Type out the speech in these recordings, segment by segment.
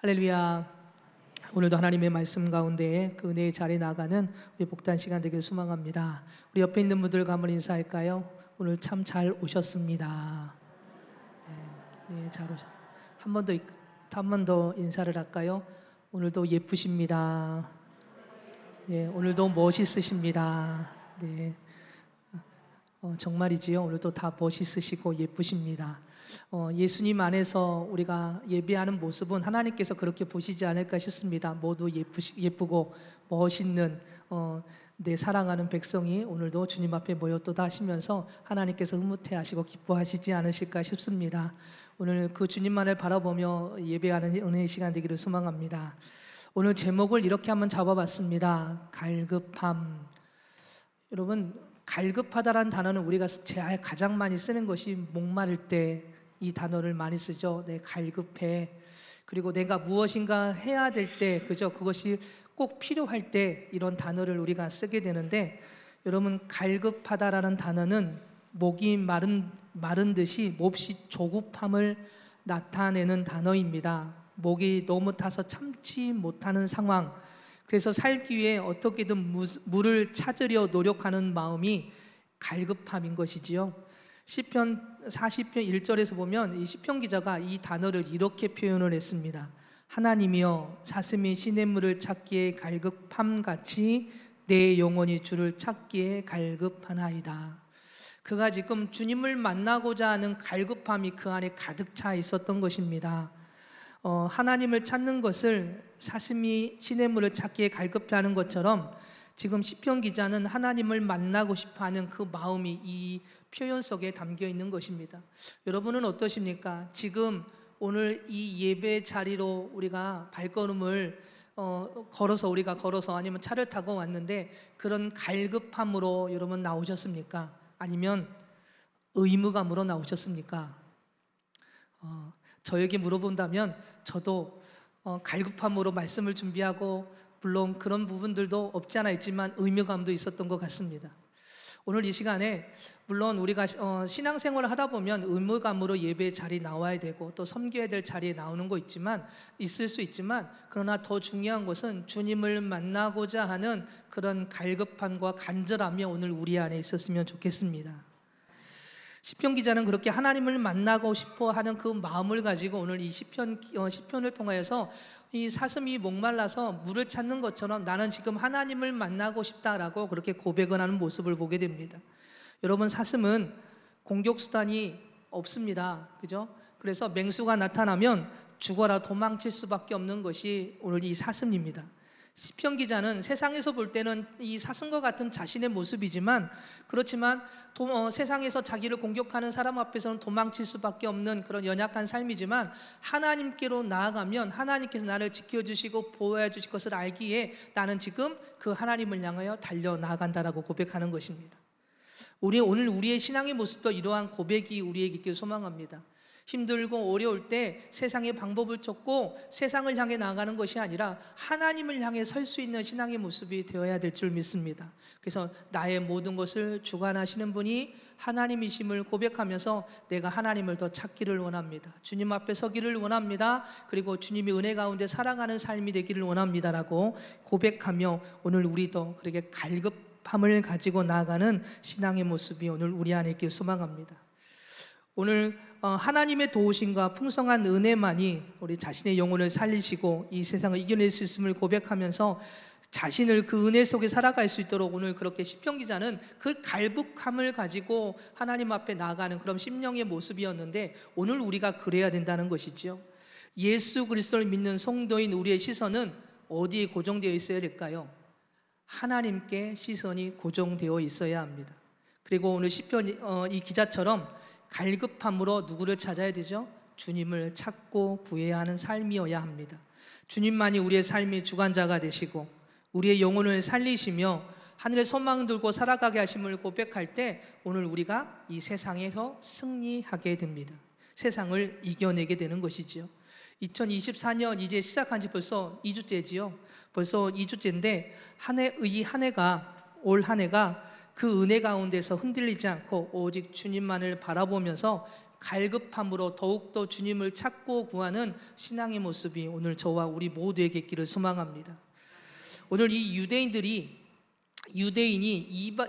할렐루야. 오늘도 하나님의 말씀 가운데 그 은혜의 자리에 나가는 우리 복된 시간 되길 소망합니다. 우리 옆에 있는 분들과 한번 인사할까요? 오늘 참 잘 오셨습니다. 네, 잘 오셨. 한 번 더 인사를 할까요? 오늘도 예쁘십니다. 네, 오늘도 멋있으십니다. 네. 정말이지요. 오늘도 다 멋있으시고 예쁘십니다. 예수님 안에서 우리가 예배하는 모습은 하나님께서 그렇게 보시지 않을까 싶습니다. 모두 예쁘고 멋있는 내 사랑하는 백성이 오늘도 주님 앞에 모였도다 하시면서 하나님께서 흐뭇해하시고 기뻐하시지 않으실까 싶습니다. 오늘 그 주님만을 바라보며 예배하는 은혜의 시간 되기를 소망합니다. 오늘 제목을 이렇게 한번 잡아봤습니다. 갈급함. 여러분, 갈급하다라는 단어는 우리가 가장 많이 쓰는 것이 목마를 때 이 단어를 많이 쓰죠. 네, 갈급해. 그리고 내가 무엇인가 해야 될 때, 그죠? 그것이 꼭 필요할 때 이런 단어를 우리가 쓰게 되는데, 여러분, 갈급하다라는 단어는 목이 마른 듯이 몹시 조급함을 나타내는 단어입니다. 목이 너무 타서 참지 못하는 상황. 그래서 살기 위해 어떻게든 물을 찾으려 노력하는 마음이 갈급함인 것이지요. 시편 40편 1절에서 보면 이 시편 기자가 이 단어를 이렇게 표현을 했습니다. 하나님이여 사슴이 시냇물을 찾기에 갈급함같이 내 영혼이 주를 찾기에 갈급하나이다. 그가 지금 주님을 만나고자 하는 갈급함이 그 안에 가득 차 있었던 것입니다. 하나님을 찾는 것을 사슴이 시냇물을 찾기에 갈급해하는 것처럼 지금 시편 기자는 하나님을 만나고 싶어하는 그 마음이 이 표현 속에 담겨 있는 것입니다. 여러분은 어떠십니까? 지금 오늘 이 예배 자리로 우리가 발걸음을 걸어서 아니면 차를 타고 왔는데 그런 갈급함으로 여러분 나오셨습니까? 아니면 의무감으로 나오셨습니까? 저에게 물어본다면 저도 갈급함으로 말씀을 준비하고 물론 그런 부분들도 없지 않아 있지만 의무감도 있었던 것 같습니다. 오늘 이 시간에 물론 우리가 신앙생활을 하다 보면 의무감으로 예배 자리에 나와야 되고 또 섬겨야 될 자리에 나오는 거 있을 수 있지만 그러나 더 중요한 것은 주님을 만나고자 하는 그런 갈급함과 간절함이 오늘 우리 안에 있었으면 좋겠습니다. 시편 기자는 그렇게 하나님을 만나고 싶어 하는 그 마음을 가지고 오늘 이 시편을 통하여서 이 사슴이 목말라서 물을 찾는 것처럼 나는 지금 하나님을 만나고 싶다라고 그렇게 고백을 하는 모습을 보게 됩니다. 여러분, 사슴은 공격수단이 없습니다. 그죠? 그래서 맹수가 나타나면 죽어라 도망칠 수밖에 없는 것이 오늘 이 사슴입니다. 시편 기자는 세상에서 볼 때는 이 사슴과 같은 자신의 모습이지만 그렇지만 세상에서 자기를 공격하는 사람 앞에서는 도망칠 수밖에 없는 그런 연약한 삶이지만 하나님께로 나아가면 하나님께서 나를 지켜주시고 보호해 주실 것을 알기에 나는 지금 그 하나님을 향하여 달려나간다라고 고백하는 것입니다. 오늘 우리의 신앙의 모습도 이러한 고백이 우리에게 있기를 소망합니다. 힘들고 어려울 때 세상의 방법을 찾고 세상을 향해 나아가는 것이 아니라 하나님을 향해 설 수 있는 신앙의 모습이 되어야 될 줄 믿습니다. 그래서 나의 모든 것을 주관하시는 분이 하나님이심을 고백하면서 내가 하나님을 더 찾기를 원합니다. 주님 앞에 서기를 원합니다. 그리고 주님의 은혜 가운데 살아가는 삶이 되기를 원합니다라고 고백하며 오늘 우리도 그렇게 갈급함을 가지고 나아가는 신앙의 모습이 오늘 우리 안에 있길 소망합니다. 오늘 하나님의 도우심과 풍성한 은혜만이 우리 자신의 영혼을 살리시고 이 세상을 이겨낼 수 있음을 고백하면서 자신을 그 은혜 속에 살아갈 수 있도록 오늘 그렇게 시편 기자는 그 갈급함을 가지고 하나님 앞에 나아가는 그런 심령의 모습이었는데 오늘 우리가 그래야 된다는 것이죠. 예수 그리스도를 믿는 성도인 우리의 시선은 어디에 고정되어 있어야 될까요? 하나님께 시선이 고정되어 있어야 합니다. 그리고 오늘 시편 이 기자처럼 갈급함으로 누구를 찾아야 되죠? 주님을 찾고 구해야 하는 삶이어야 합니다. 주님만이 우리의 삶의 주관자가 되시고 우리의 영혼을 살리시며 하늘의 소망을 들고 살아가게 하심을 고백할 때 오늘 우리가 이 세상에서 승리하게 됩니다. 세상을 이겨내게 되는 것이지요. 2024년 이제 시작한 지 벌써 2주째지요. 벌써 2주째인데 올 한 해가 그 은혜 가운데서 흔들리지 않고 오직 주님만을 바라보면서 갈급함으로 더욱더 주님을 찾고 구하는 신앙의 모습이 오늘 저와 우리 모두에게 있기를 소망합니다. 오늘 이 유대인이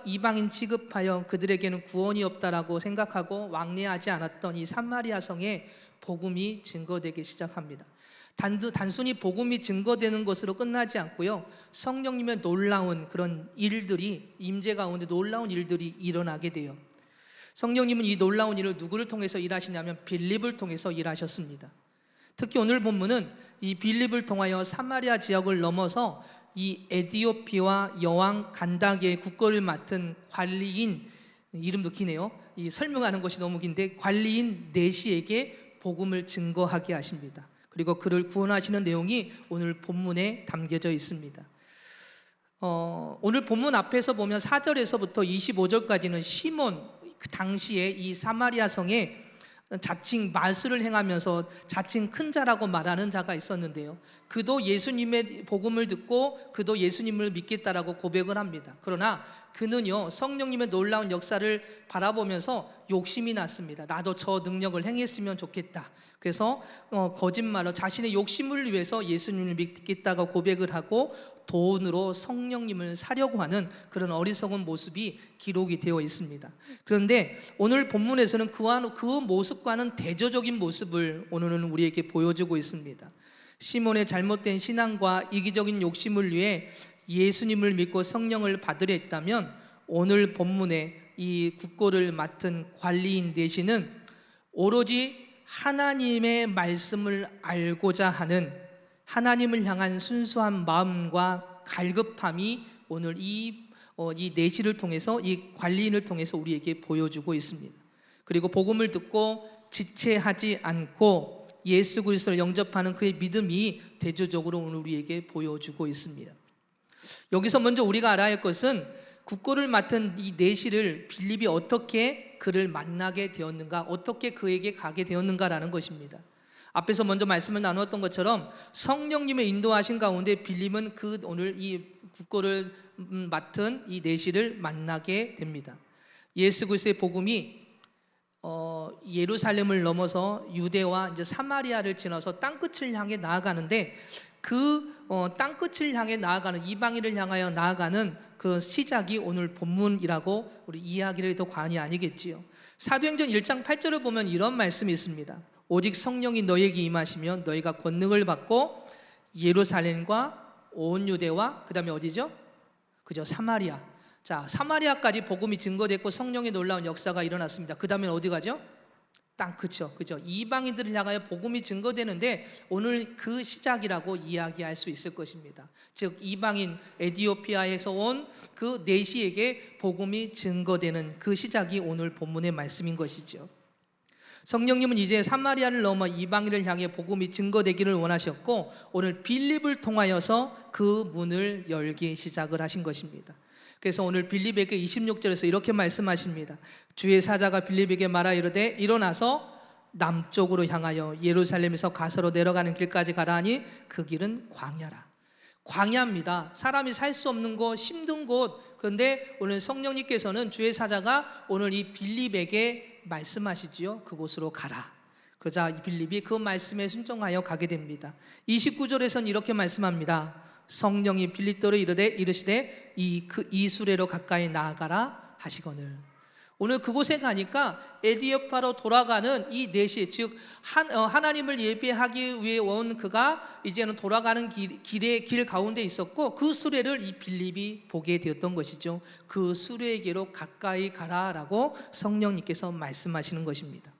이방인 취급하여 그들에게는 구원이 없다라고 생각하고 왕래하지 않았던 이 사마리아 성에 복음이 증거되기 시작합니다. 단순히 복음이 증거되는 것으로 끝나지 않고요, 성령님의 놀라운 그런 일들이, 임재 가운데 놀라운 일들이 일어나게 돼요. 성령님은 이 놀라운 일을 누구를 통해서 일하시냐면 빌립을 통해서 일하셨습니다. 특히 오늘 본문은 이 빌립을 통하여 사마리아 지역을 넘어서 이 에디오피아 여왕 간다게의 국거를 맡은 관리인, 이름도 기네요. 이 설명하는 것이 너무 긴데, 관리인 네시에게 복음을 증거하게 하십니다. 그리고 그를 구원하시는 내용이 오늘 본문에 담겨져 있습니다. 오늘 본문 앞에서 보면 4절에서부터 25절까지는 시몬, 그 당시에 이 사마리아 성에 자칭 마술을 행하면서 자칭 큰 자라고 말하는 자가 있었는데요, 그도 예수님의 복음을 듣고 그도 예수님을 믿겠다라고 고백을 합니다. 그러나 그는요, 성령님의 놀라운 역사를 바라보면서 욕심이 났습니다. 나도 저 능력을 행했으면 좋겠다. 그래서 거짓말로 자신의 욕심을 위해서 예수님을 믿겠다고 고백을 하고 돈으로 성령님을 사려고 하는 그런 어리석은 모습이 기록이 되어 있습니다. 그런데 오늘 본문에서는 그 모습과는 대조적인 모습을 오늘은 우리에게 보여주고 있습니다. 시몬의 잘못된 신앙과 이기적인 욕심을 위해 예수님을 믿고 성령을 받으려 했다면, 오늘 본문에 이 국고를 맡은 관리인 네시는 오로지 하나님의 말씀을 알고자 하는 하나님을 향한 순수한 마음과 갈급함이 오늘 이 네시를 통해서, 이 관리인을 통해서 우리에게 보여주고 있습니다. 그리고 복음을 듣고 지체하지 않고 예수 그리스도를 영접하는 그의 믿음이 대조적으로 오늘 우리에게 보여주고 있습니다. 여기서 먼저 우리가 알아야 할 것은 국고를 맡은 이 네시를 빌립이 어떻게 그를 만나게 되었는가, 어떻게 그에게 가게 되었는가라는 것입니다. 앞에서 먼저 말씀을 나누었던 것처럼 성령님의 인도하신 가운데 빌립은 오늘 이 국고를 맡은 이 네시를 만나게 됩니다. 예수 그리스도의 복음이 예루살렘을 넘어서 유대와 이제 사마리아를 지나서 땅끝을 향해 나아가는데, 그 땅끝을 향해 나아가는, 이방인을 향하여 나아가는 그 시작이 오늘 본문이라고 우리 이해하기를 더 과언이 아니겠지요. 사도행전 1장 8절을 보면 이런 말씀이 있습니다. 오직 성령이 너에게 임하시면 너희가 권능을 받고 예루살렘과 온 유대와 그 다음에 어디죠? 그죠? 사마리아. 자, 사마리아까지 복음이 증거됐고 성령의 놀라운 역사가 일어났습니다. 그 다음에 어디 가죠? 땅끝이요. 그죠? 이방인들을 향하여 복음이 증거되는데 오늘 그 시작이라고 이야기할 수 있을 것입니다. 즉 이방인 에디오피아에서 온 그 네시에게 복음이 증거되는 그 시작이 오늘 본문의 말씀인 것이죠. 성령님은 이제 사마리아를 넘어 이방인을 향해 복음이 증거되기를 원하셨고, 오늘 빌립을 통하여서 그 문을 열기 시작을 하신 것입니다. 그래서 오늘 빌립에게 26절에서 이렇게 말씀하십니다. 주의 사자가 빌립에게 말하 이르되 일어나서 남쪽으로 향하여 예루살렘에서 가서로 내려가는 길까지 가라 하니 그 길은 광야라. 광야입니다. 사람이 살 수 없는 곳, 힘든 곳. 그런데 오늘 성령님께서는 주의 사자가 오늘 이 빌립에게 말씀하시지요. 그곳으로 가라. 그러자 빌립이 그 말씀에 순종하여 가게 됩니다. 29절에서는 이렇게 말씀합니다. 성령이 빌립더러 이르시되 이 수레로 가까이 나아가라 하시거늘. 오늘 그곳에 가니까 에디오피아로 돌아가는 이 네시, 즉 하나님을 예배하기 위해 온 그가 이제는 돌아가는 길 가운데 있었고, 그 수레를 이 빌립이 보게 되었던 것이죠. 그 수레에게로 가까이 가라라고 성령님께서 말씀하시는 것입니다.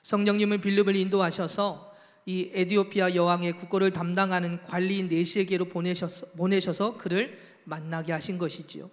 성령님은 빌립을 인도하셔서 이 에디오피아 여왕의 국고를 담당하는 관리인 네시에게로 보내셔서 그를 만나게 하신 것이지요.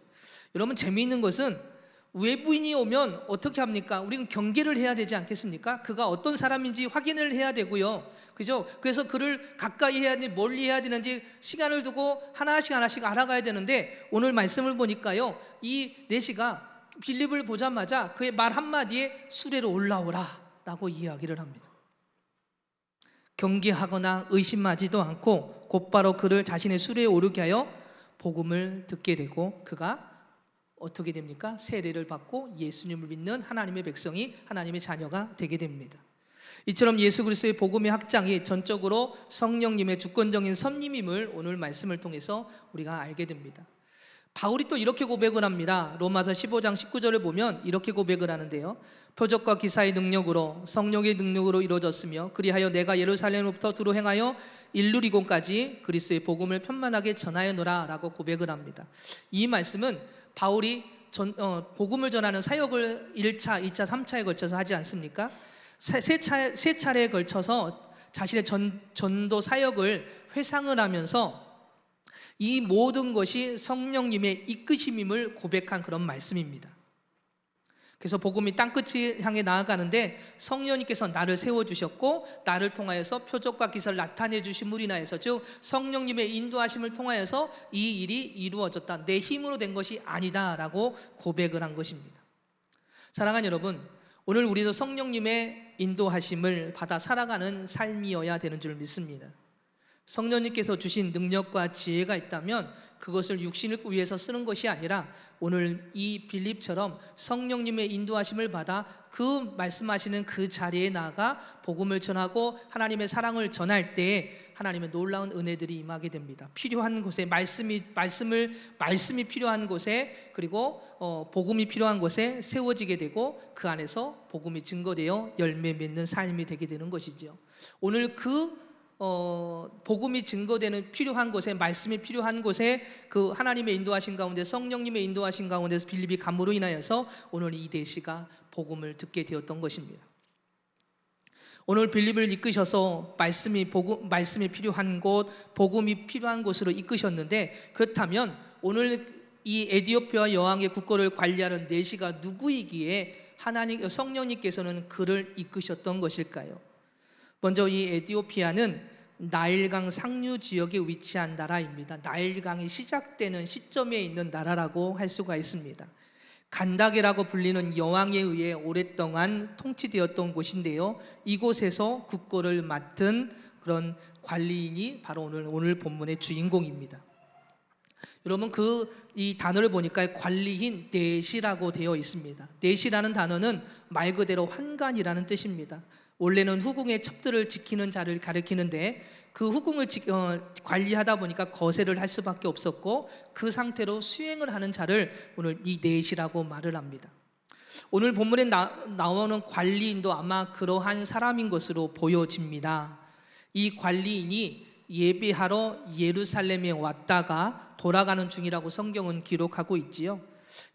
여러분, 재미있는 것은 외부인이 오면 어떻게 합니까? 우리는 경계를 해야 되지 않겠습니까? 그가 어떤 사람인지 확인을 해야 되고요. 그죠? 그래서 그를 가까이 해야 되는지 멀리 해야 되는지 시간을 두고 하나씩 알아가야 되는데, 오늘 말씀을 보니까요, 이 네시가 빌립을 보자마자 그의 말 한마디에 수레로 올라오라 라고 이야기를 합니다. 경계하거나 의심하지도 않고 곧바로 그를 자신의 수레에 오르게 하여 복음을 듣게 되고, 그가 어떻게 됩니까? 세례를 받고 예수님을 믿는 하나님의 백성이 하나님의 자녀가 되게 됩니다. 이처럼 예수 그리스도의 복음의 확장이 전적으로 성령님의 주권적인 섭리임을 오늘 말씀을 통해서 우리가 알게 됩니다. 바울이 또 이렇게 고백을 합니다. 로마서 15장 19절을 보면 이렇게 고백을 하는데요. 표적과 기사의 능력으로 성령의 능력으로 이루어졌으며 그리하여 내가 예루살렘으로부터 두루 행하여 일루리곤까지 그리스도의 복음을 편만하게 전하여노라 라고 고백을 합니다. 이 말씀은 바울이 복음을 전하는 사역을 1차, 2차, 3차에 걸쳐서 하지 않습니까? 세 차례에 걸쳐서 자신의 전도 사역을 회상을 하면서 이 모든 것이 성령님의 이끄심임을 고백한 그런 말씀입니다. 그래서 복음이 땅끝을 향해 나아가는데 성령님께서 나를 세워주셨고 나를 통하여서 표적과 기사를 나타내 주심으로 인하여서 즉 성령님의 인도하심을 통하여서 이 일이 이루어졌다. 내 힘으로 된 것이 아니다 라고 고백을 한 것입니다. 사랑하는 여러분, 오늘 우리도 성령님의 인도하심을 받아 살아가는 삶이어야 되는 줄 믿습니다. 성령님께서 주신 능력과 지혜가 있다면 그것을 육신을 위해서 쓰는 것이 아니라 오늘 이 빌립처럼 성령님의 인도하심을 받아 그 말씀하시는 그 자리에 나아가 복음을 전하고 하나님의 사랑을 전할 때에 하나님의 놀라운 은혜들이 임하게 됩니다. 필요한 곳에 말씀이 필요한 곳에 그리고 복음이 필요한 곳에 세워지게 되고 그 안에서 복음이 증거되어 열매 맺는 삶이 되게 되는 것이죠. 오늘 복음이 증거되는 필요한 곳에 말씀이 필요한 곳에 그 하나님의 인도하신 가운데 성령님의 인도하신 가운데서 빌립이 감으로 인하여서 오늘 이 대시가 복음을 듣게 되었던 것입니다. 오늘 빌립을 이끄셔서 말씀이 필요한 곳, 복음이 필요한 곳으로 이끄셨는데 그렇다면 오늘 이 에디오피아 여왕의 국거를 관리하는 내시가 누구이기에 성령님께서는 그를 이끄셨던 것일까요? 먼저 이 에디오피아는 나일강 상류 지역에 위치한 나라입니다. 나일강이 시작되는 시점에 있는 나라라고 할 수가 있습니다. 간다게라고 불리는 여왕에 의해 오랫동안 통치되었던 곳인데요. 이곳에서 국거를 맡은 그런 관리인이 바로 오늘 본문의 주인공입니다. 여러분 이 단어를 보니까 관리인 내시라고 되어 있습니다. 내시라는 단어는 말 그대로 환관이라는 뜻입니다. 원래는 후궁의 첩들을 지키는 자를 가리키는데 그 후궁을 관리하다 보니까 거세를 할 수밖에 없었고 그 상태로 수행을 하는 자를 오늘 이 내시라고 말을 합니다. 오늘 본문에 나오는 관리인도 아마 그러한 사람인 것으로 보여집니다. 이 관리인이 예배하러 예루살렘에 왔다가 돌아가는 중이라고 성경은 기록하고 있지요.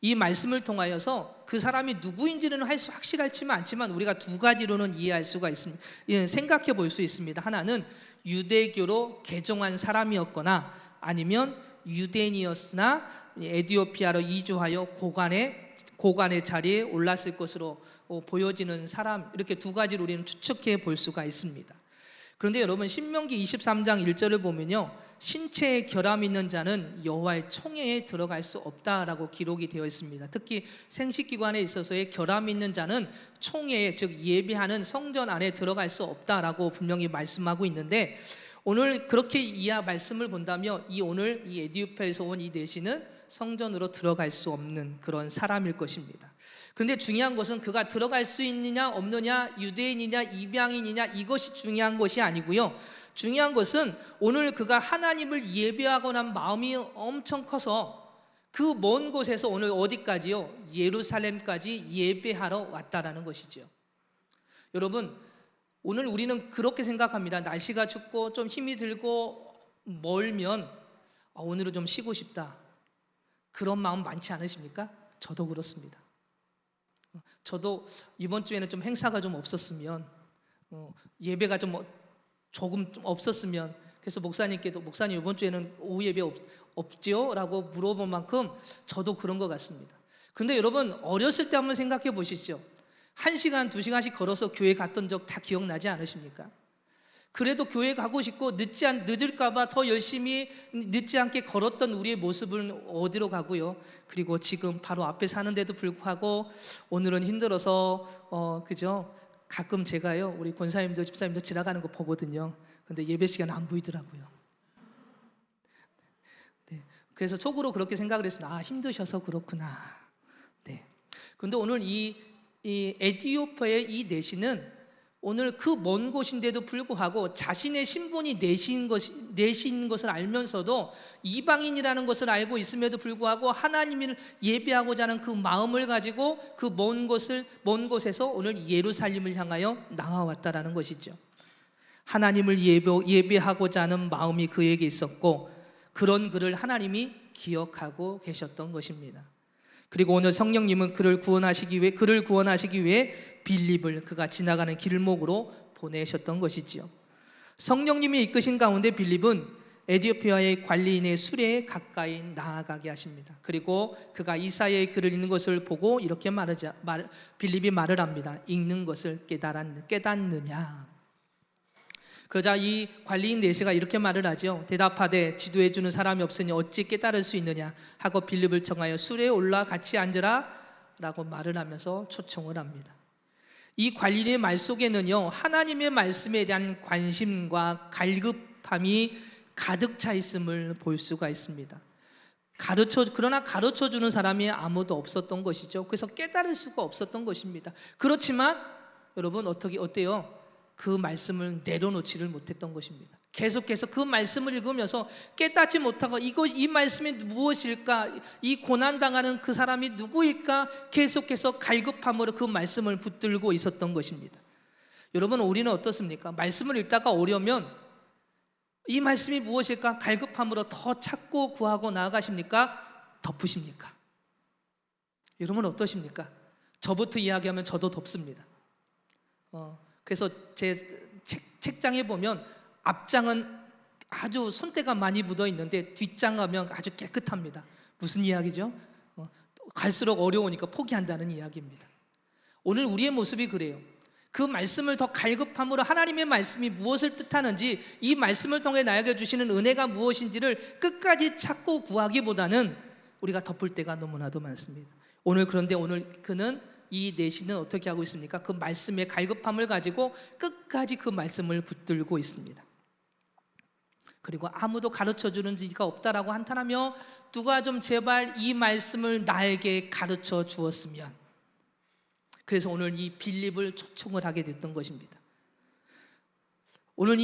이 말씀을 통하여서 그 사람이 누구인지는 확실하지만 않지만 우리가 두 가지로는 이해할 수가 있습니다. 생각해 볼 수 있습니다. 하나는 유대교로 개종한 사람이었거나 아니면 유대인이었으나 에디오피아로 이주하여 고관의 자리에 올랐을 것으로 보여지는 사람, 이렇게 두 가지로 우리는 추측해 볼 수가 있습니다. 그런데 여러분 신명기 23장 1절을 보면요, 신체에 결함 있는 자는 여호와의 총회에 들어갈 수 없다라고 기록이 되어 있습니다. 특히 생식기관에 있어서의 결함 있는 자는 총회에, 즉 예배하는 성전 안에 들어갈 수 없다라고 분명히 말씀하고 있는데 오늘 그렇게 말씀을 본다면 오늘 이 에디오피아에서 온 이 내시는 성전으로 들어갈 수 없는 그런 사람일 것입니다. 그런데 중요한 것은 그가 들어갈 수 있느냐 없느냐, 유대인이냐 이방인이냐, 이것이 중요한 것이 아니고요. 중요한 것은 오늘 그가 하나님을 예배하고 난 마음이 엄청 커서 그 먼 곳에서 오늘 어디까지요? 예루살렘까지 예배하러 왔다라는 것이죠. 여러분, 오늘 우리는 그렇게 생각합니다. 날씨가 춥고 좀 힘이 들고 멀면 오늘은 좀 쉬고 싶다, 그런 마음 많지 않으십니까? 저도 그렇습니다. 저도 이번 주에는 좀 행사가 좀 없었으면, 예배가 조금 없었으면, 그래서 목사님께도 목사님 이번 주에는 오후 예배 없지요? 라고 물어본 만큼 저도 그런 것 같습니다. 근데 여러분 어렸을 때 한번 생각해 보시죠. 1시간, 2시간씩 걸어서 교회 갔던 적 다 기억나지 않으십니까? 그래도 교회 가고 싶고 늦을까봐 더 열심히 늦지 않게 걸었던 우리의 모습은 어디로 가고요. 그리고 지금 바로 앞에 사는데도 불구하고 오늘은 힘들어서 그죠? 가끔 제가요 우리 권사님도 집사님도 지나가는 거 보거든요. 근데 예배 시간 안 보이더라고요. 네. 그래서 속으로 그렇게 생각을 했습니다. 아, 힘드셔서 그렇구나. 네. 그런데 오늘 이 에티오피아의 이 내시는 오늘 그 먼 곳인데도 불구하고 자신의 신분이 내신 것을 알면서도 이방인이라는 것을 알고 있음에도 불구하고 하나님을 예배하고자 하는 그 마음을 가지고 그 먼 곳에서 오늘 예루살렘을 향하여 나와왔다라는 것이죠. 하나님을 예배하고자 하는 마음이 그에게 있었고 그런 그를 하나님이 기억하고 계셨던 것입니다. 그리고 오늘 성령님은 그를 구원하시기 위해 빌립을 그가 지나가는 길목으로 보내셨던 것이지요. 성령님이 이끄신 가운데 빌립은 에티오피아의 관리인의 수레에 가까이 나아가게 하십니다. 그리고 그가 이사야의 글을 읽는 것을 보고 이렇게 빌립이 말을 합니다. 읽는 것을 깨닫느냐. 그러자 이 관리인 내시가 이렇게 말을 하죠. 대답하되 지도해 주는 사람이 없으니 어찌 깨달을 수 있느냐 하고 빌립을 청하여 수레에 올라 같이 앉으라 라고 말을 하면서 초청을 합니다. 이 관리인의 말 속에는요, 하나님의 말씀에 대한 관심과 갈급함이 가득 차 있음을 볼 수가 있습니다. 그러나 가르쳐 주는 사람이 아무도 없었던 것이죠. 그래서 깨달을 수가 없었던 것입니다. 그렇지만 여러분 어때요? 그 말씀을 내려놓지를 못했던 것입니다. 계속해서 그 말씀을 읽으면서 깨닫지 못하고 이 말씀이 무엇일까? 이 고난당하는 그 사람이 누구일까? 계속해서 갈급함으로 그 말씀을 붙들고 있었던 것입니다. 여러분, 우리는 어떻습니까? 말씀을 읽다가 어려우면 이 말씀이 무엇일까? 갈급함으로 더 찾고 구하고 나아가십니까? 덮으십니까? 여러분 어떠십니까? 저부터 이야기하면 저도 덮습니다. 그래서 제 책장에 보면 앞장은 아주 손때가 많이 묻어 있는데 뒷장 가면 아주 깨끗합니다. 무슨 이야기죠? 갈수록 어려우니까 포기한다는 이야기입니다. 오늘 우리의 모습이 그래요. 그 말씀을 더 갈급함으로 하나님의 말씀이 무엇을 뜻하는지, 이 말씀을 통해 나에게 주시는 은혜가 무엇인지를 끝까지 찾고 구하기보다는 우리가 덮을 때가 너무나도 많습니다. 그런데 오늘 그는 이 내시는 어떻게 하고 있습니까? 그 말씀의 갈급함을 가지고 끝까지 그 말씀을 붙들고 있습니다. 그리고 아무도 가르쳐주는 이가 없다라고 한탄하며 누가 좀 제발 이 말씀을 나에게 가르쳐 주었으면. 그래서 오늘 이 빌립을 초청을 하게 됐던 것입니다. 오늘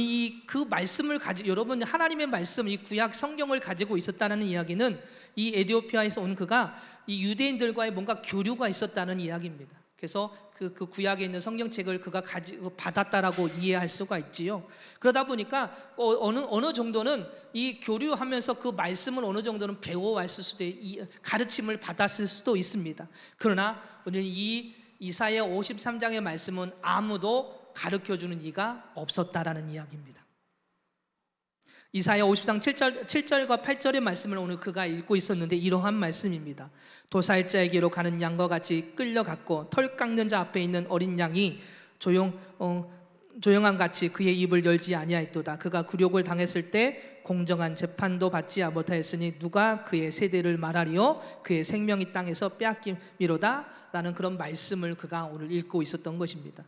그 말씀을 여러분, 하나님의 말씀, 이 구약 성경을 가지고 있었다는 이야기는 이 에티오피아에서 온 그가 이 유대인들과의 뭔가 교류가 있었다는 이야기입니다. 그래서 그 구약에 있는 성경책을 그가 받았다라고 이해할 수가 있지요. 그러다 보니까 어느 정도는 이 교류하면서 그 말씀을 어느 정도는 배워왔을 수도, 가르침을 받았을 수도 있습니다. 그러나 오늘 이 이사야 53장의 말씀은 아무도 가르쳐주는 이가 없었다라는 이야기입니다. 이사야 50장 7절과 8절의 말씀을 오늘 그가 읽고 있었는데 이러한 말씀입니다. 도살자에게로 가는 양과 같이 끌려갔고 털 깎는 자 앞에 있는 어린 양이 조용한 같이 그의 입을 열지 아니하였도다. 그가 굴욕을 당했을 때 공정한 재판도 받지 못하였으니 누가 그의 세대를 말하리요? 그의 생명이 땅에서 빼앗김이로다 라는 그런 말씀을 그가 오늘 읽고 있었던 것입니다.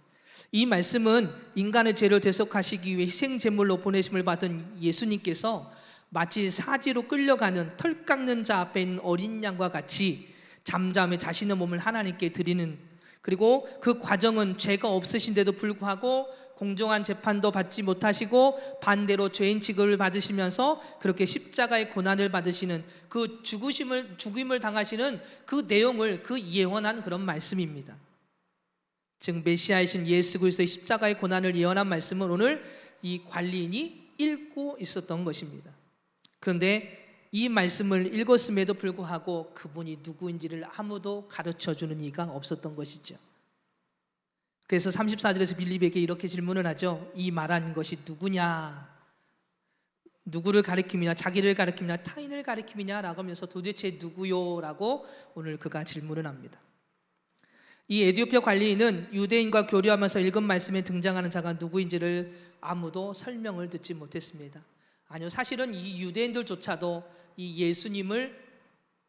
이 말씀은 인간의 죄를 대속하시기 위해 희생제물로 보내심을 받은 예수님께서 마치 사지로 끌려가는 털 깎는 자 앞에 있는 어린 양과 같이 잠잠히 자신의 몸을 하나님께 드리는, 그리고 그 과정은 죄가 없으신데도 불구하고 공정한 재판도 받지 못하시고 반대로 죄인 취급을 받으시면서 그렇게 십자가의 고난을 받으시는 그 죽임을 당하시는 그 내용을 예언한 그런 말씀입니다. 즉 메시아이신 예수 그리스도의 십자가의 고난을 예언한 말씀을 오늘 이 관리인이 읽고 있었던 것입니다. 그런데 이 말씀을 읽었음에도 불구하고 그분이 누구인지를 아무도 가르쳐주는 이가 없었던 것이죠. 그래서 34절에서 빌립에게 이렇게 질문을 하죠. 이 말한 것이 누구냐? 누구를 가리킴이냐? 자기를 가리킴이냐? 타인을 가리킴이냐? 라고 하면서 도대체 누구요? 라고 오늘 그가 질문을 합니다. 이 에티오피아 관리인은 유대인과 교류하면서 읽은 말씀에 등장하는 자가 누구인지를 아무도 설명을 듣지 못했습니다. 아니요, 사실은 이 유대인들조차도 이 예수님을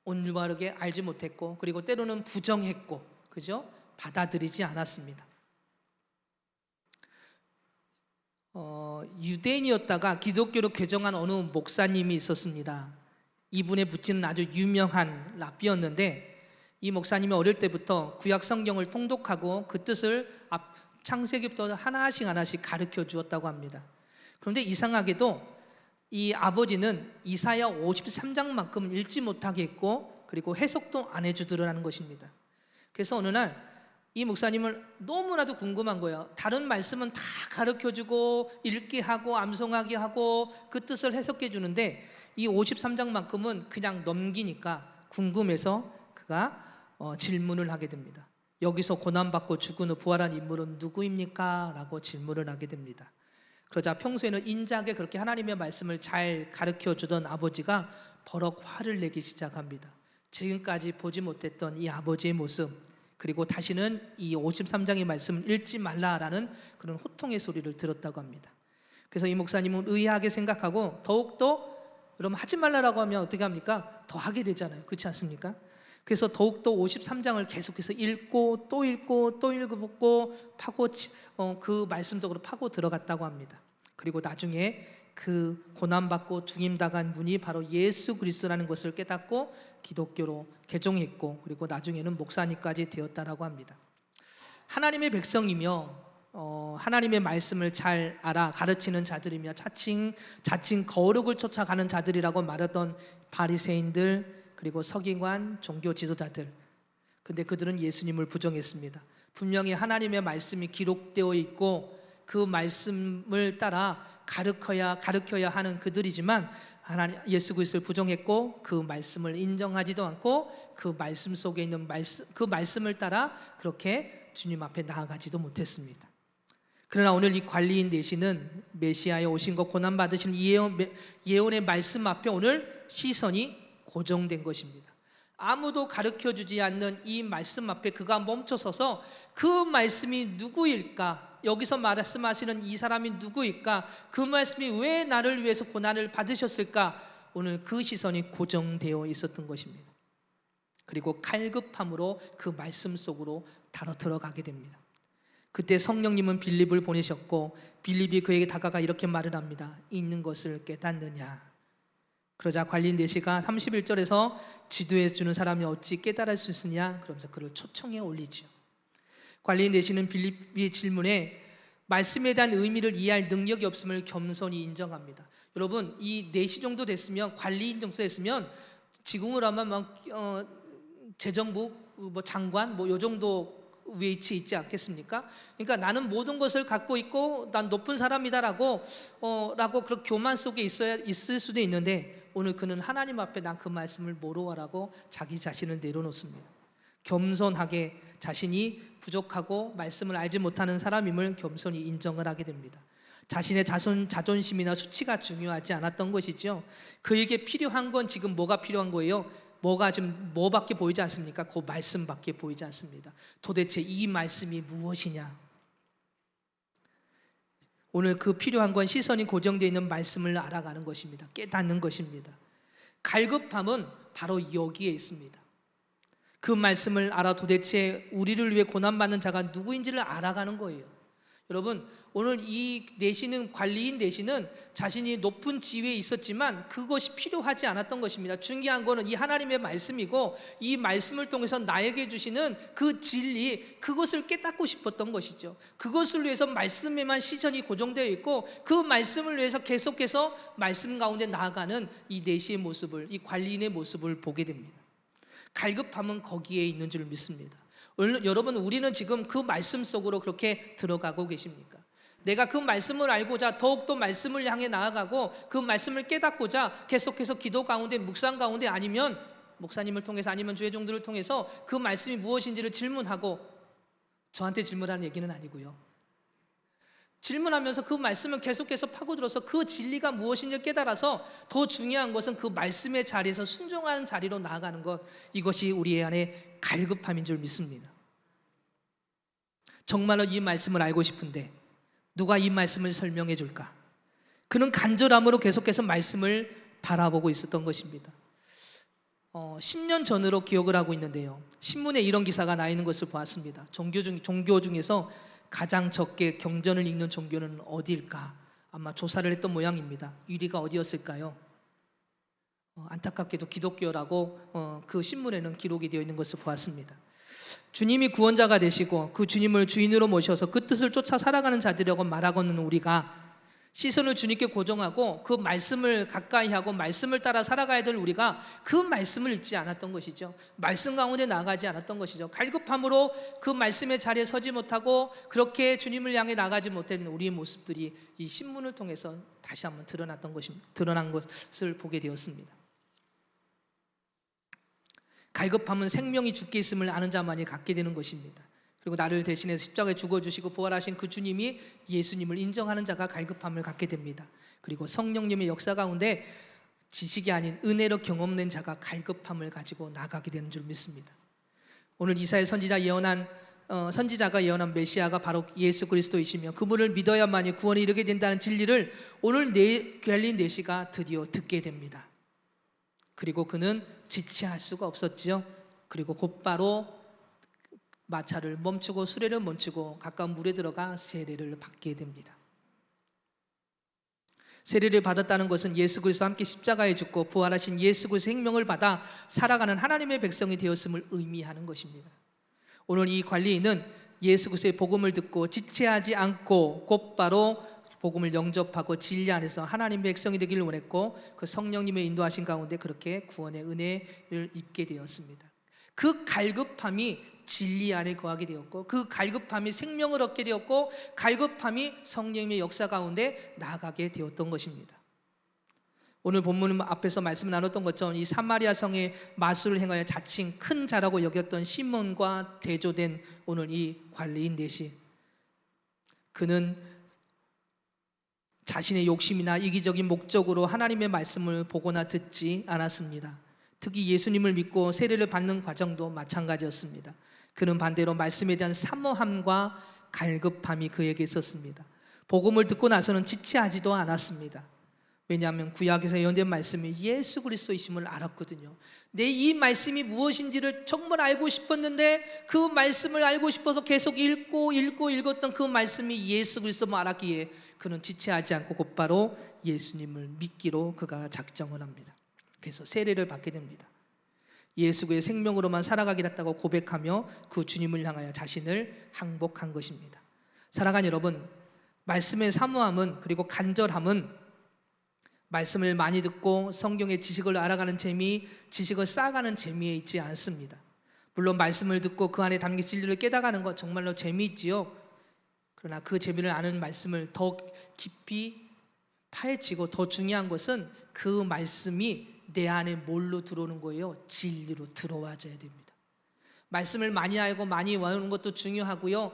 올바르게 알지 못했고, 그리고 때로는 부정했고, 그죠? 받아들이지 않았습니다. 유대인이었다가 기독교로 개종한 어느 목사님이 있었습니다. 이분에 붙이는 아주 유명한 랍비였는데, 이 목사님이 어릴 때부터 구약 성경을 통독하고 그 뜻을 창세기부터 하나씩 가르쳐 주었다고 합니다. 그런데 이상하게도 이 아버지는 이사야 53장만큼은 읽지 못하게 했고, 그리고 해석도 안 해주더라는 것입니다. 그래서 어느 날 이 목사님을 너무나도 궁금한 거예요. 다른 말씀은 다 가르쳐주고 읽게 하고 암송하게 하고 그 뜻을 해석해 주는데 이 53장만큼은 그냥 넘기니까 궁금해서 그가 질문을 하게 됩니다. 여기서 고난받고 죽은 후 부활한 인물은 누구입니까? 라고 질문을 하게 됩니다. 그러자 평소에는 인자하게 그렇게 하나님의 말씀을 잘 가르쳐 주던 아버지가 버럭 화를 내기 시작합니다. 지금까지 보지 못했던 이 아버지의 모습, 그리고 다시는 이 53장의 말씀을 읽지 말라라는 그런 호통의 소리를 들었다고 합니다. 그래서 이 목사님은 의아하게 생각하고 더욱더, 여러분 하지 말라라고 하면 어떻게 합니까? 더 하게 되잖아요. 그렇지 않습니까? 그래서 더욱더 53장을 계속해서 읽고 또 읽고 또 읽고 그 말씀 속으로 파고 들어갔다고 합니다. 그리고 나중에 그 고난받고 죽임당한 분이 바로 예수 그리스도라는 것을 깨닫고 기독교로 개종했고, 그리고 나중에는 목사님까지 되었다라고 합니다. 하나님의 백성이며 하나님의 말씀을 잘 알아 가르치는 자들이며 자칭 거룩을 쫓아가는 자들이라고 말하던 바리새인들, 그리고 서기관, 종교 지도자들, 근데 그들은 예수님을 부정했습니다. 분명히 하나님의 말씀이 기록되어 있고 그 말씀을 따라 가르쳐야 하는 그들이지만 예수 그리스도를 부정했고 그 말씀을 인정하지도 않고 그 말씀 속에 있는 그 말씀을 따라 그렇게 주님 앞에 나아가지도 못했습니다. 그러나 오늘 이 관리인 되시는 메시아의 오신 것, 고난 받으신 예언의 말씀 앞에 오늘 시선이 고정된 것입니다. 아무도 가르쳐주지 않는 이 말씀 앞에 그가 멈춰서서 그 말씀이 누구일까? 여기서 말씀하시는 이 사람이 누구일까? 그 말씀이 왜 나를 위해서 고난을 받으셨을까? 오늘 그 시선이 고정되어 있었던 것입니다. 그리고 갈급함으로 그 말씀 속으로 달아 들어가게 됩니다. 그때 성령님은 빌립을 보내셨고 빌립이 그에게 다가가 이렇게 말을 합니다. 있는 것을 깨닫느냐? 그러자 관리인 내시가 31절에서 지도해 주는 사람이 어찌 깨달을 수 있느냐? 그러면서 그를 초청해 올리죠. 관리인 내시는 빌립의 질문에 말씀에 대한 의미를 이해할 능력이 없음을 겸손히 인정합니다. 여러분, 이 4시 정도 됐으면, 관리인 정도 됐으면 지금으로 하면 재정부 장관 요 정도 위치에 있지 않겠습니까? 그러니까 나는 모든 것을 갖고 있고 난 높은 사람이다라고 그런 교만 속에 있을 수도 있는데, 오늘 그는 하나님 앞에 난 그 말씀을 모르라고 자기 자신을 내려놓습니다. 겸손하게 자신이 부족하고 말씀을 알지 못하는 사람임을 겸손히 인정을 하게 됩니다. 자신의 자존심이나 수치가 중요하지 않았던 것이죠. 그에게 필요한 건 지금 뭐가 필요한 거예요? 뭐밖에 보이지 않습니까? 그 말씀밖에 보이지 않습니다. 도대체 이 말씀이 무엇이냐? 오늘 그 필요한 건 시선이 고정되어 있는 말씀을 알아가는 것입니다. 깨닫는 것입니다. 갈급함은 바로 여기에 있습니다. 그 말씀을 알아 도대체 우리를 위해 고난받는 자가 누구인지를 알아가는 거예요. 여러분, 오늘 이 내시는, 관리인 내시는 자신이 높은 지위에 있었지만 그것이 필요하지 않았던 것입니다. 중요한 거는 이 하나님의 말씀이고 이 말씀을 통해서 나에게 주시는 그 진리, 그것을 깨닫고 싶었던 것이죠. 그것을 위해서 말씀에만 시선이 고정되어 있고 그 말씀을 위해서 계속해서 말씀 가운데 나아가는 이 내시의 모습을, 이 관리인의 모습을 보게 됩니다. 갈급함은 거기에 있는 줄 믿습니다. 여러분, 우리는 지금 그 말씀 속으로 그렇게 들어가고 계십니까? 내가 그 말씀을 알고자 더욱더 말씀을 향해 나아가고 그 말씀을 깨닫고자 계속해서 기도 가운데, 묵상 가운데, 아니면 목사님을 통해서, 아니면 주의 종들을 통해서 그 말씀이 무엇인지를 질문하고, 저한테 질문하는 얘기는 아니고요, 질문하면서 그 말씀을 계속해서 파고들어서 그 진리가 무엇인지 깨달아서, 더 중요한 것은 그 말씀의 자리에서 순종하는 자리로 나아가는 것, 이것이 우리 안에 갈급함인 줄 믿습니다. 정말로 이 말씀을 알고 싶은데 누가 이 말씀을 설명해 줄까? 그는 간절함으로 계속해서 말씀을 바라보고 있었던 것입니다. 10년 전으로 기억을 하고 있는데요, 신문에 이런 기사가 나 있는 것을 보았습니다. 종교 중에서 가장 적게 경전을 읽는 종교는 어디일까? 아마 조사를 했던 모양입니다. 1위가 어디였을까요? 안타깝게도 기독교라고 그 신문에는 기록이 되어 있는 것을 보았습니다. 주님이 구원자가 되시고 그 주님을 주인으로 모셔서 그 뜻을 쫓아 살아가는 자들이라고 말하고는 우리가 시선을 주님께 고정하고 그 말씀을 가까이 하고 말씀을 따라 살아가야 될 우리가 그 말씀을 잊지 않았던 것이죠. 말씀 가운데 나가지 않았던 것이죠. 갈급함으로 그 말씀의 자리에 서지 못하고 그렇게 주님을 향해 나가지 못했는 우리의 모습들이 이 신문을 통해서 다시 한번 드러난 것을 보게 되었습니다. 갈급함은 생명이 주께 있음을 아는 자만이 갖게 되는 것입니다. 그리고 나를 대신해서 십자가에 죽어주시고 부활하신 그 주님이 예수님을 인정하는 자가 갈급함을 갖게 됩니다. 그리고 성령님의 역사 가운데 지식이 아닌 은혜로 경험된 자가 갈급함을 가지고 나가게 되는 줄 믿습니다. 오늘 이사야 선지자가 예언한 메시아가 바로 예수 그리스도이시며 그분을 믿어야만이 구원에 이르게 된다는 진리를 오늘 갈리인 내시가 드디어 듣게 됩니다. 그리고 그는 지체할 수가 없었지요. 그리고 곧바로 마차를 멈추고 수레를 멈추고 가까운 물에 들어가 세례를 받게 됩니다. 세례를 받았다는 것은 예수 그리스도와 함께 십자가에 죽고 부활하신 예수 그리스도의 생명을 받아 살아가는 하나님의 백성이 되었음을 의미하는 것입니다. 오늘 이 관리인은 예수 그리스도의 복음을 듣고 지체하지 않고 곧바로 복음을 영접하고 진리 안에서 하나님의 백성이 되기를 원했고 그 성령님의 인도하신 가운데 그렇게 구원의 은혜를 입게 되었습니다. 그 갈급함이 진리 안에 거하게 되었고 그 갈급함이 생명을 얻게 되었고 갈급함이 성령님의 역사 가운데 나아가게 되었던 것입니다. 오늘 본문 앞에서 말씀 나눴던 것처럼 이 사마리아 성에 마술을 행하여 자칭 큰 자라고 여겼던 시몬과 대조된 오늘 이 관리인 넷이 그는 자신의 욕심이나 이기적인 목적으로 하나님의 말씀을 보거나 듣지 않았습니다. 특히 예수님을 믿고 세례를 받는 과정도 마찬가지였습니다. 그는 반대로 말씀에 대한 사모함과 갈급함이 그에게 있었습니다. 복음을 듣고 나서는 지체하지도 않았습니다. 왜냐하면 구약에서 예언된 말씀이 예수 그리스도이심을 알았거든요. 내 이 말씀이 무엇인지를 정말 알고 싶었는데 그 말씀을 알고 싶어서 계속 읽었던 그 말씀이 예수 그리스도를 알았기에 그는 지체하지 않고 곧바로 예수님을 믿기로 그가 작정을 합니다. 그래서 세례를 받게 됩니다. 예수 그의 생명으로만 살아가겠다고 고백하며 그 주님을 향하여 자신을 항복한 것입니다. 사랑하는 여러분, 말씀의 사모함은 그리고 간절함은 말씀을 많이 듣고 성경의 지식을 알아가는 재미, 지식을 쌓아가는 재미에 있지 않습니다. 물론 말씀을 듣고 그 안에 담긴 진리를 깨닫는 것 정말로 재미있지요. 그러나 그 재미를 아는 말씀을 더 깊이 파헤치고 더 중요한 것은 그 말씀이 내 안에 뭘로 들어오는 거예요? 진리로 들어와줘야 됩니다. 말씀을 많이 알고 많이 외우는 것도 중요하고요.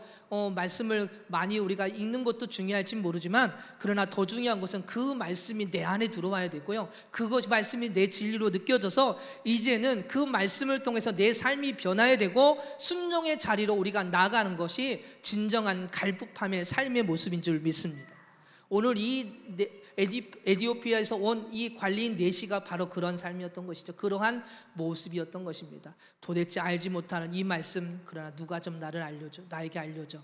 말씀을 많이 우리가 읽는 것도 중요할지 모르지만 그러나 더 중요한 것은 그 말씀이 내 안에 들어와야 되고요. 그것 말씀이 내 진리로 느껴져서 이제는 그 말씀을 통해서 내 삶이 변화해야 되고 순종의 자리로 우리가 나가는 것이 진정한 갈급함의 삶의 모습인 줄 믿습니다. 오늘 이 에디오피아에서 온 이 관리인 넷이가 바로 그런 삶이었던 것이죠. 그러한 모습이었던 것입니다. 도대체 알지 못하는 이 말씀, 그러나 누가 좀 나에게 알려줘.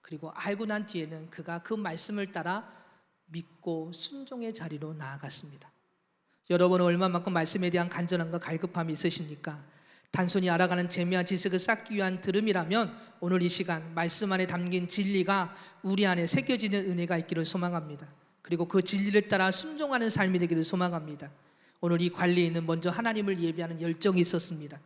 그리고 알고 난 뒤에는 그가 그 말씀을 따라 믿고 순종의 자리로 나아갔습니다. 여러분은 얼마만큼 말씀에 대한 간절함과 갈급함이 있으십니까? 단순히 알아가는 재미와 지식을 쌓기 위한 들음이라면 오늘 이 시간 말씀 안에 담긴 진리가 우리 안에 새겨지는 은혜가 있기를 소망합니다. 그리고 그 진리를 따라 순종하는 삶이 되기를 소망합니다. 오늘 이 관리인은 먼저 하나님을 예배하는 열정이 있었습니다.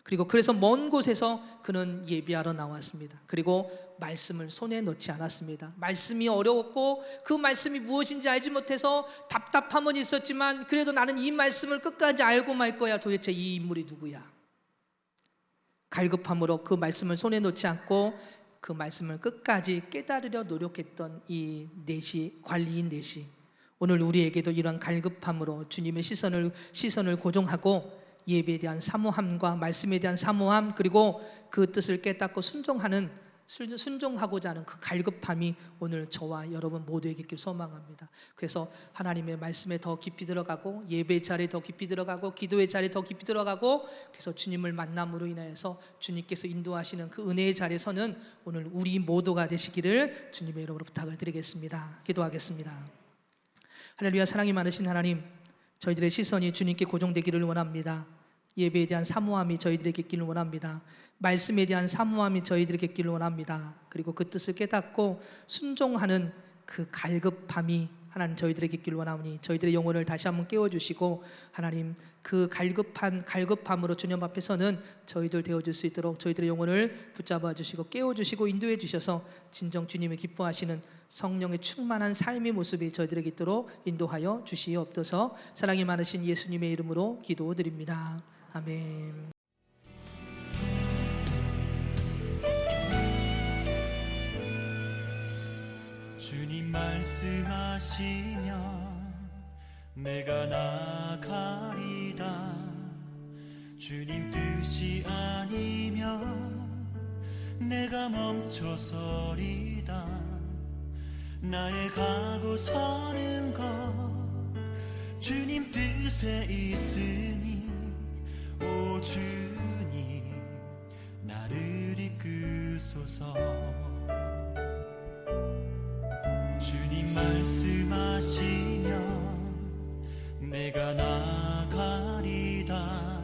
그리고 그래서 먼 곳에서 그는 예배하러 나왔습니다. 그리고 말씀을 손에 넣지 않았습니다. 말씀이 어려웠고 그 말씀이 무엇인지 알지 못해서 답답함은 있었지만 그래도 나는 이 말씀을 끝까지 알고 말 거야. 도대체 이 인물이 누구야? 갈급함으로 그 말씀을 손에 놓지 않고 그 말씀을 끝까지 깨달으려 노력했던 이 넷이, 관리인 넷이 오늘 우리에게도 이런 갈급함으로 주님의 시선을 고정하고 예배에 대한 사모함과 말씀에 대한 사모함, 그리고 그 뜻을 깨닫고 순종하고자 하는 그 갈급함이 오늘 저와 여러분 모두에게 있기를 소망합니다. 그래서 하나님의 말씀에 더 깊이 들어가고 예배의 자리에 더 깊이 들어가고 기도의 자리에 더 깊이 들어가고 그래서 주님을 만남으로 인하여서 주님께서 인도하시는 그 은혜의 자리에 서는 오늘 우리 모두가 되시기를 주님의 이름으로 부탁을 드리겠습니다. 기도하겠습니다. 할렐루야. 사랑이 많으신 하나님, 저희들의 시선이 주님께 고정되기를 원합니다. 예배에 대한 사모함이 저희들에게 있기를 원합니다. 말씀에 대한 사모함이 저희들에게 있기를 원합니다. 그리고 그 뜻을 깨닫고 순종하는 그 갈급함이 하나님 저희들에게 있기를 원하오니 저희들의 영혼을 다시 한번 깨워주시고 하나님 그 갈급함으로 주님 앞에서는 저희들 되어줄 수 있도록 저희들의 영혼을 붙잡아 주시고 깨워주시고 인도해 주셔서 진정 주님이 기뻐하시는 성령의 충만한 삶의 모습이 저희들에게 있도록 인도하여 주시옵소서. 사랑이 많으신 예수님의 이름으로 기도드립니다. 아멘. 주님 말씀하시면 내가 나가리다. 주님 뜻이 아니면 내가 멈춰서리다. 나의 가고 서는 것 주님 뜻에 있으니 오 주님 나를 이끄소서. 주님 말씀하시면 내가 나가리다.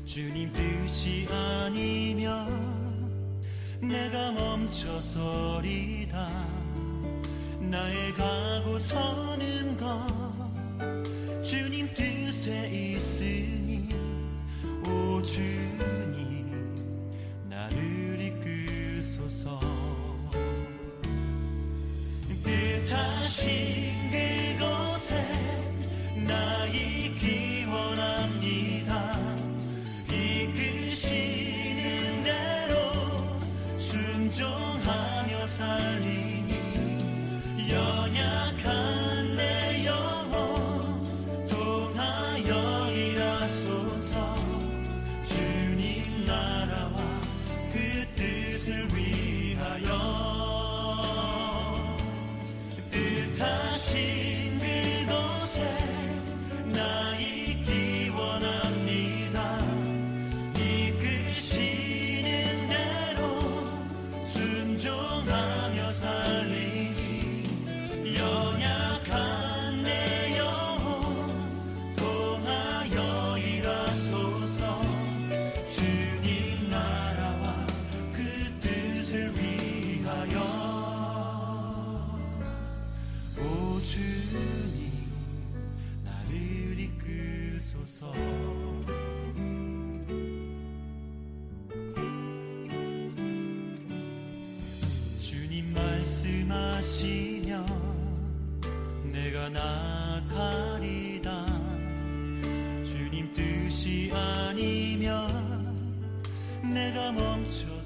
주님 뜻이 아니면 내가 멈춰서리다. 나의 가고 서는 것 주님 뜻에 있으니 오 주님 나를 이끄소서. 뜻하신 그곳에 나 있기 원합니다. 이끄시는 대로 순종하며 살리니 연약한 내 영혼 통하여 일하소서. 주님 나라와 그 뜻을 위하여 뜻하신 그곳에 나 있기 원합니다. 이끄시는 대로 순종하며 살리니 연약한 내 영혼 통하여 일하소서. 주님 나라와 그 뜻을 위하여 오 주님 나를 이끄소서. 주님 말씀하시면 내가 나가리다. 주님 뜻이 아니면 내가 멈춰